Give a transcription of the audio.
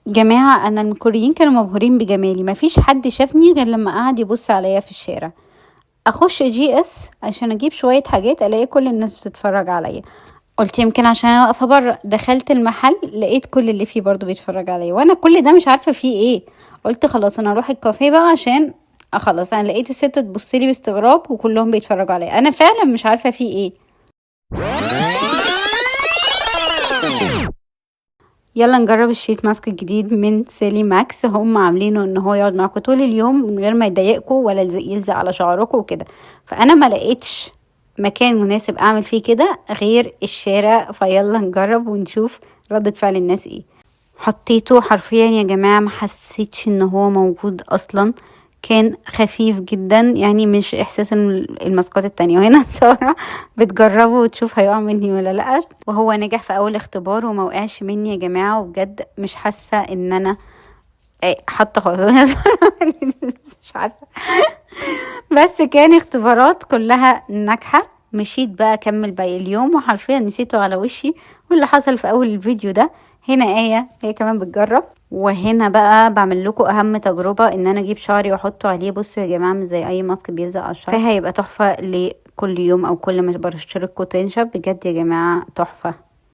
جماعة انا الكوريين كانوا مبهورين بجمالي، مفيش حد شافني غير لما قعد يبص عليا في الشارع. اخش GS عشان اجيب شوية حاجات، الاقي كل الناس بتتفرج عليا. قلت يمكن عشان انا واقفة بره. دخلت المحل لقيت كل اللي فيه برضو بيتفرج عليا، وانا كل ده مش عارفة فيه ايه. قلت خلاص انا اروح الكافيه بقى عشان اخلص. انا لقيت الست تبصلي باستغراب وكلهم بيتفرجوا عليا، انا فعلا مش عارفة فيه ايه. يلا نجرب الشيت ماسك الجديد من سالي ماكس. هم عاملينه ان هو يقعد معاكم طول اليوم من غير ما يضايقكم ولا يلزق على شعركم وكده. فانا ما لقيتش مكان مناسب اعمل فيه كده غير الشارع، فيلا نجرب ونشوف ردة فعل الناس ايه. حطيته حرفيا يا جماعة، ما حسيتش ان هو موجود اصلا. كان خفيف جدا، يعني مش احساس الماسكات التانية. وهنا سارة بتجربه وتشوف هيقع مني ولا لا، وهو نجح في اول اختبار وما وقعش مني يا جماعة. وبجد مش حاسة ان انا حاطة خالص مش عارفة. بس كان اختبارات كلها ناجحة. مشيت بقى اكمل باقي اليوم وحرفيا نسيته على وشي. واللي حصل في اول الفيديو ده. هنا هي كمان بتجرب. وهنا بقى بعمل لكم اهم تجربة، ان انا اجيب شعري واحطه عليه. بصوا يا جماعة مش زي اي ماسك بيلزق على الشعر، فهيبقى تحفة لكل يوم او كل ما بشترك تنشف. بجد يا جماعة تحفة.